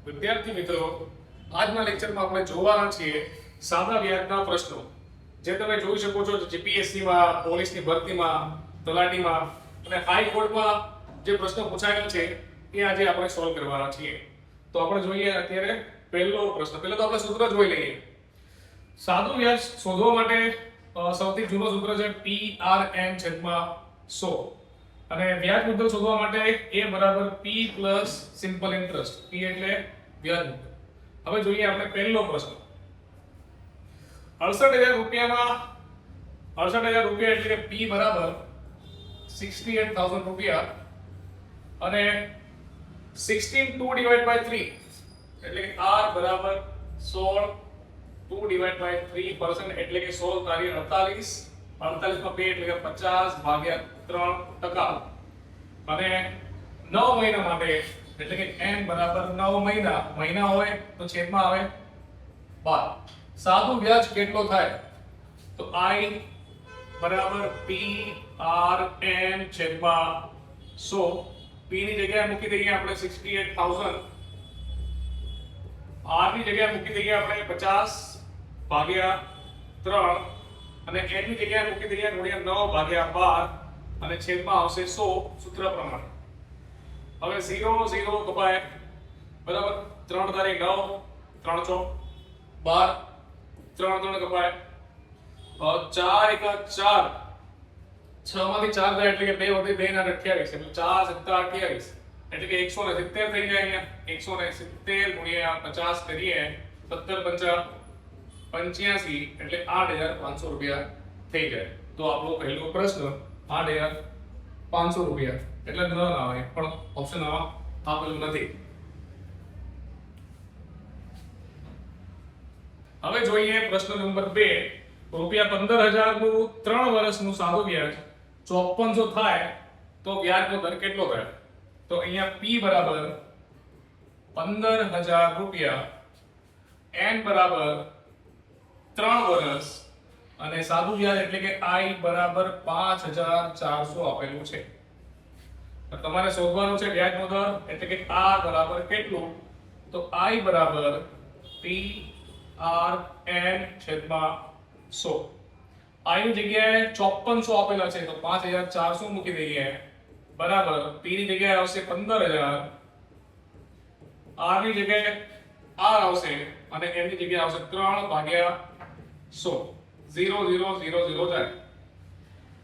વિદ્યાર્થી મિત્રો, આજના લેક્ચરમાં આપણે જોવાના છીએ સાદા વ્યાજના પ્રશ્નો. જે તમે જોઈ શકો છો જીપીએસસી માં, પોલીસની ભરતીમાં, તલાટીમાં અને હાઈકોર્ટમાં જે પ્રશ્નો પૂછાયેલા છે એ આજે આપણે સોલ્વ કરવાના છીએ. તો આપણે જોઈએ અત્યારે પહેલો પ્રશ્ન. પહેલા તો આપણે સૂત્ર જોઈ લઈએ. સાદું વ્યાજ શોધવા માટે સૌથી જૂનો સૂત્ર છે PRN છેદમાં 100 અને વ્યાજ મુદ્દલ શોધવા માટે A બરાબર P plus simple interest. P એટલે વ્યાજ મુદ્દલ. હવે જોઈએ આપણે પહેલો પ્રશ્ન. 68,000 રૂપિયામાં 68,000 રૂપિયા એટલે કે P બરાબર 68,000 રૂપિયા અને 16 2 ડિવાઇડ બાય 3 એટલે કે R બરાબર 16 2 ડિવાઇડ બાય 3% એટલે કે 16 તારી 48 48 માં 2 એટલે કે 50 ભાગ્યા 3% અને 9 મહિના માટે એટલે કે n બરાબર 9 મહિના હોય તો છેદમાં આવે 12. સાદું વ્યાજ કેટલો થાય? તો I બરાબર P R N છેદમાં 100. P ની જગ્યાએ મૂકી દઈએ આપણે 68,000, R ની જગ્યાએ મૂકી દઈએ આપણે 50 ભાગ્યા 3 અને n ની જગ્યાએ મૂકી દઈએ ગુણ્યા 9 ભાગ્યા 12 અને છેદમાં આવશે 100 સૂત્ર પ્રમાણે. હવે 0 0 કપાય બરાબર. 3 તારી 9 3 ચોક 12 3 3 કપાય 4 એકા 4 6 માંથી 4 જાય એટલે કે 2 વધી 2 ના 28 એટલે 4 7 28 એટલે કે 170 થઈ જાય. અહીંયા 170 ગુણ્યા 50 કરીએ 17 85 એટલે 8,500 રૂપિયા થઈ જાય. તો આપણો પહેલો પ્રશ્ન 8,500 રૂપિયા એટલે ન આવે પણ ઓપ્શન આપેલું નથી. હવે જોઈએ પ્રશ્ન નંબર 2. રૂપિયા 15,000 નું 3 વર્ષનું સાદું વ્યાજ 5400 થાય તો વ્યાજનો દર કેટલો થાય? તો અહીંયા P બરાબર 15,000 રૂપિયા, n બરાબર 3 વર્ષ અને સાદું વ્યાજ એટલે કે I બરાબર 5,400 આપેલું છે. તો તમારે શોધવાનું છે વ્યાજનો દર એટલે કે R બરાબર કેટલું? તો I બરાબર P R N છેદમાં 100. I ની જગ્યાએ 5400 આપેલા છે તો 5,400 મૂકી દઈએ બરાબર. P ની જગ્યાએ આવશે 15,000, R ની જગ્યાએ R આવશે અને n ની જગ્યાએ આવશે 3 ભાગ્યા 100. 0 0 0 0 થાય.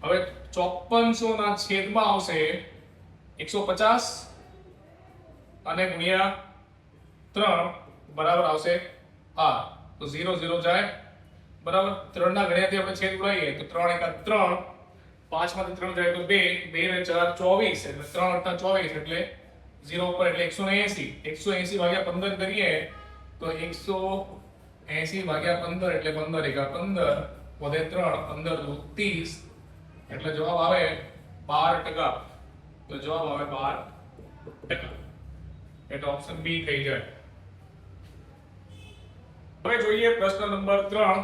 હવે 5400 ના છેદમાં આવશે 150 અને ગુણ્યા 3 બરાબર આવશે R. તો 0 0 જાય બરાબર. 3 ના ઘડિયાથી આપણે છેદ ઉડાવીએ તો 3 એકા 3, 5 માંથી 3 જાય તો 2, 2 ને 4 24 એટલે 3 * 24 એટલે 0 ઉપર એટલે 180 ભાગ્યા 15 કરીએ તો 180 ભાગ્યા 15 એટલે 15 એકા 15 વધે 3 15 દુ 30 એટલે જવાબ આવે 12%. તો જવાબ આવે 12%. એટલે ઓપ્શન બી થઈ જાય. હવે જોઈએ પ્રશ્ન નંબર 3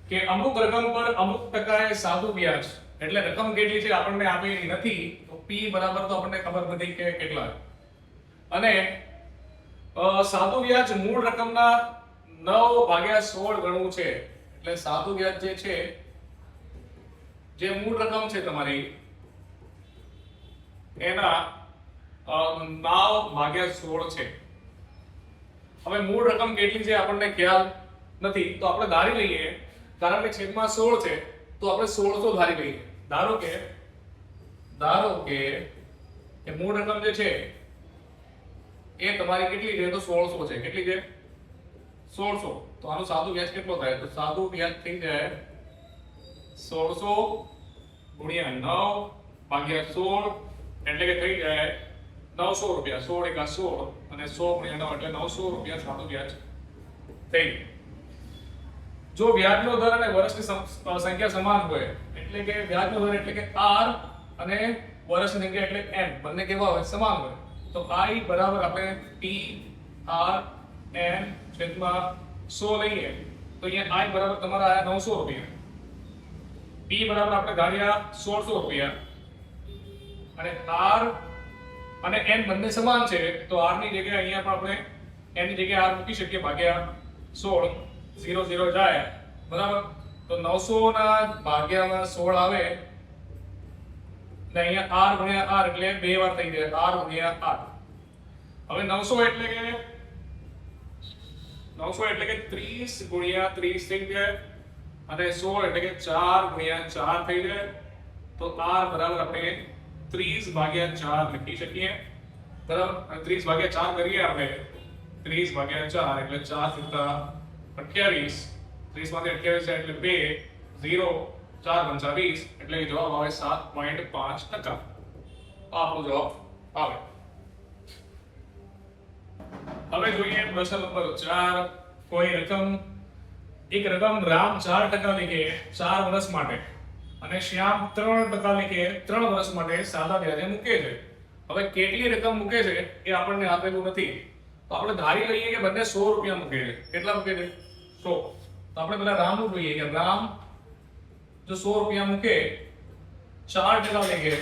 કે અમુક રકમ પર અમુક ટકાએ સાદું વ્યાજ એટલે રકમ કેટલી છે આપણને આપેલી નથી તો P બરાબર તો આપણને ખબર નથી કે કેટલા અને સાદું વ્યાજ મૂળ રકમના 9 ભાગ્યા 16 ગણું છે. એટલે સાદું વ્યાજ જે છે જે મૂળ રકમ છે તમારી એના 9 ભાગ્યા 16 છે. હવે મૂળ રકમ કેટલી છે આપણને ખ્યાલ નથી તો આપણે ધારી લઈએ કારણ કે છેદમાં 16 છે તો આપણે 1600 ધારી લઈએ. ધારો કે મૂળ રકમ જે છે એ તમારી કેટલી છે? તો 1600 છે. કેટલી છે? 1600. તો આનું સાદું વ્યાજ કેટલો થાય? તો સાદું વ્યાજ થઈ જાય 1600 ગુણ્યા 9 ભાગ્યા 16 એટલે કે થઈ જાય 900 રૂપિયા. 16 એકા 16 અને 100 ગુણ્યા 9 એટલે 900 રૂપિયા સાદું વ્યાજ થઈ ગયું. જો વ્યાજનો દર અને વર્ષની સંખ્યા સમાન હોય એટલે કે વ્યાજનો દર એટલે કે R અને વર્ષની સંખ્યા એટલે n બંને કેવા હોય? સમાન હોય. તો I બરાબર આપણે P R N છેદમાં 100 લઈએ તો અહીંયા I બરાબર તમારા આયા 900 રૂપિયા, P બરાબર આપણે ધાર્યા 1600 રૂપિયા અને R અને n બંને સમાન છે તો R ની જગ્યાએ અહીંયા પણ આપણે એની જગ્યાએ r મૂકી શકીએ ભાગ્યા 16 0 0 જાય બરાબર તો 900 ના ભાગ્યામાં 16 આવે ને અહીંયા r ગુણ્યા r એટલે બે વાર થઈ જાય r ગુણ્યા r હવે 900 એટલે કે 30 ગુણ્યા 30 થઈ જાય અને 16 એટલે કે 4 ગુણ્યા 4 થઈ જાય તો r બરાબર આપણે 30 ભાગ્યા 4 લખી શકીએ બરાબર અને 30 ભાગ્યા 4 કરીએ આપણે 30 ભાગ્યા 4 એટલે 4 × 28 30 માંથી 28 જાય એટલે 2 0 4 × 20 એટલે જવાબ આવે 7.5%. આ આપણો જવાબ આવે. હવે જોઈએ પ્રશ્ન નંબર 4. કોઈ એક રકમ રામ 4% લીધે 4 વર્ષ માટે અને શ્યામ 3% લીધે 3 વર્ષ માટે સાદા વ્યાજે મૂકે છે. હવે કેટલી રકમ મૂકે છે એ આપણને આપેલું નથી તો આપણે ધારી લઈએ કે બંને 100 રૂપિયા મૂકે છે. કેટલા મૂકે છે? 100. તો આપણે પહેલા રામનું જોઈએ કે રામ જો 100 રૂપિયા મૂકે 4% લેગે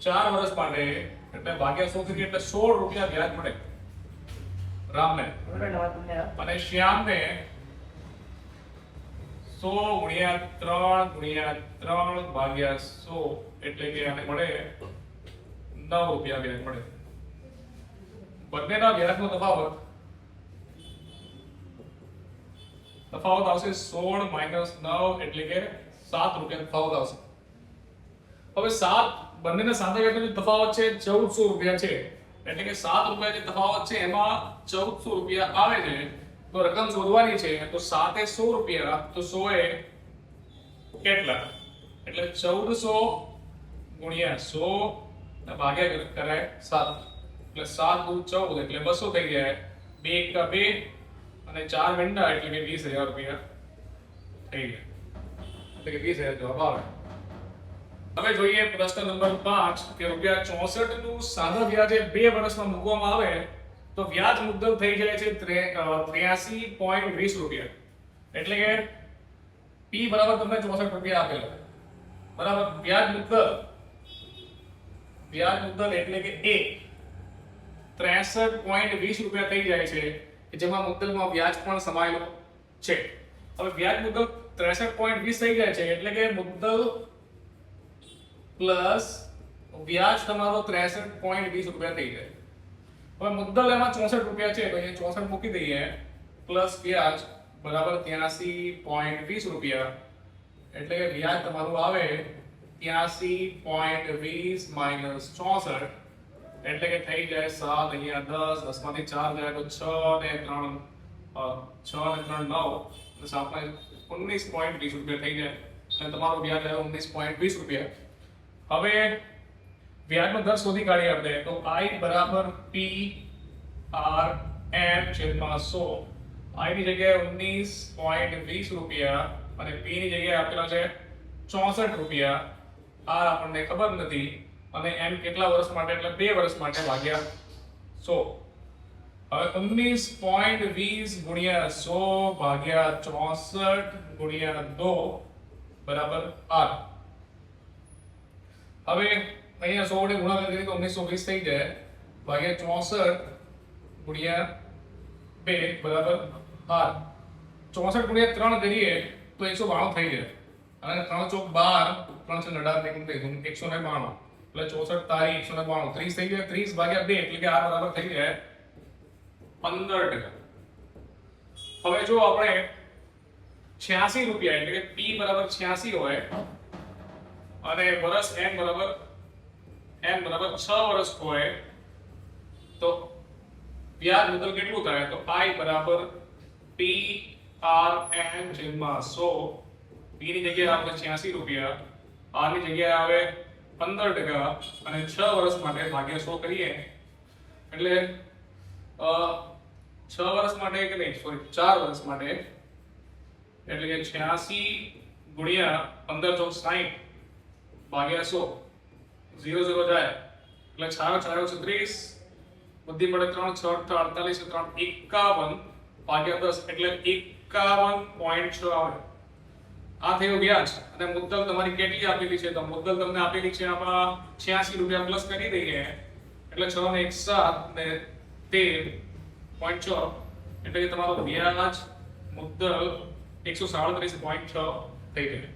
4 વર્ષ માટે એટલે ભાગ્યા 100 થી એટલે 16 રૂપિયા વ્યાજ મળે રામને અને શ્યામને 100 ગુણ્યા 3 ગુણ્યા 3 ભાગ્યા 100 એટલે કે આને મળે 9 રૂપિયા વ્યાજ મળે. બંનેના વ્યાજનો તફાવત આવશે 16 માઈનસ 9 એટલે કે 7 રૂપિયા તફાવત આવશે. હવે 7 બંનેના સાદા વ્યાજનો જે તફાવત છે 1400 રૂપિયા છે એટલે કે 7 રૂપિયા જે તફાવત છે એમાં 1400 રૂપિયા આવે છે તો રકમ શોધવાની છે તો 7 એ 100 રૂપિયા તો 100 એ કેટલા એટલે 1400 ગુણ્યા 100 ભાગ્યા કરાય 7 એટલે 7 દુ 14 એટલે 200 થઈ જાય 2 કા 2 અને 4 ગંડા એટલે કે 20000 રૂપિયા થઈ ગયા એટલે કે 20000 જવાબ આવે. હવે જોઈએ પ્રશ્ન નંબર 5 કે રૂપિયા 64 નું સાદા વ્યાજે 2 વર્ષમાં મૂકવામાં આવે તો વ્યાજ મુદ્દલ થઈ જાય છે 83.20 રૂપિયા એટલે કે p બરાબર તમને 64 રૂપિયા આપેલા બરાબર વ્યાજ મુદ્દલ એટલે કે a 63.20 રૂપિયા થઈ જાય છે કે જેમાં મુદ્દલમાં વ્યાજ પણ સમાયેલો છે. હવે વ્યાજ મુદ્દલ 63.20 થઈ જાય છે એટલે કે મુદ્દલ પ્લસ વ્યાજ તમારો 63.20 રૂપિયા થઈ જાય. હવે મુદ્દલ એમાં 64 રૂપિયા છે તો અહીંયા 64 મૂકી દઈએ પ્લસ વ્યાજ બરાબર 83.20 રૂપિયા એટલે કે વ્યાજ તમારું આવે 83.20 માઈનસ 64 એટલે કે થઈ જાય 7 અહીંયા 10 10 માંથી 4 જાય તો 6 ને 3 9 એટલે 7 ને 19.20 રૂપિયા થઈ જાય અને તમારો વ્યાજ આવ્યો 19.20 રૂપિયા. હવે વ્યાજનો દર શોધી કાઢીએ આપણે તો i બરાબર p r m છેદમાં 100 i ની જગ્યાએ 19.20 રૂપિયા અને p ની જગ્યાએ આપેલા છે 64 રૂપિયા r આપણને ખબર નથી અને m કેટલા વર્ષ માટે એટલે 2 વર્ષ માટે ભાગ્યા 100. હવે 19.20 ગુણ્યા 100 ભાગ્યા 64 ગુણ્યા 2 બરાબર r. હવે અહીંયા 100 વડે ગુણાકાર કરીએ તો 1920 થઈ જાય ભાગ્યા 64 ગુણ્યા 2 બરાબર r. 64 ગુણ્યા 3 કરીએ તો 192 થઈ જાય અને 3 ચોક 12 3 છે 18 ને ગુણી 192 એટલે 64 તારી 192 30 થઈ જાય 30 ભાગ્યા 2 એટલે કે r બરાબર થઈ જાય 15%. હવે જો આપણે 86 રૂપિયા એટલે કે p બરાબર 86 હોય અને વર્ષ n બરાબર 6 વર્ષ હોય તો વ્યાજ મુદ્દલ કેટલું થાય તો i બરાબર p r n છેદમાં 100 p ની જગ્યાએ આપણે 86 રૂપિયા r ની જગ્યાએ આવે 15% અને 6 વર્ષ માટે ભાગ્યા 100 કરીએ એટલે 6 વર્ષ માટે કે નહીં સોરી 4 વર્ષ માટે એટલે કે 86 ગુણ્યા 15 ચોક 60 ભાગ્યા 100 0 0 જાય એટલે 4 4 30 બધી મળે 3 6 48 3 51 ભાગ્યા 10 એટલે 51.6 આવે. આ થયું વ્યાજ અને મુદ્દલ તમારી કેટલી આપેલી છે તો મુદ્દલ તમને આપેલી છે આમાં 86 રૂપિયા પ્લસ કરી દઈએ એટલે 6 ને 1 7 ને 13 0.6 એટલે કે તમારો વ્યાજ મુદ્દલ 137.6 થઈ ગયો.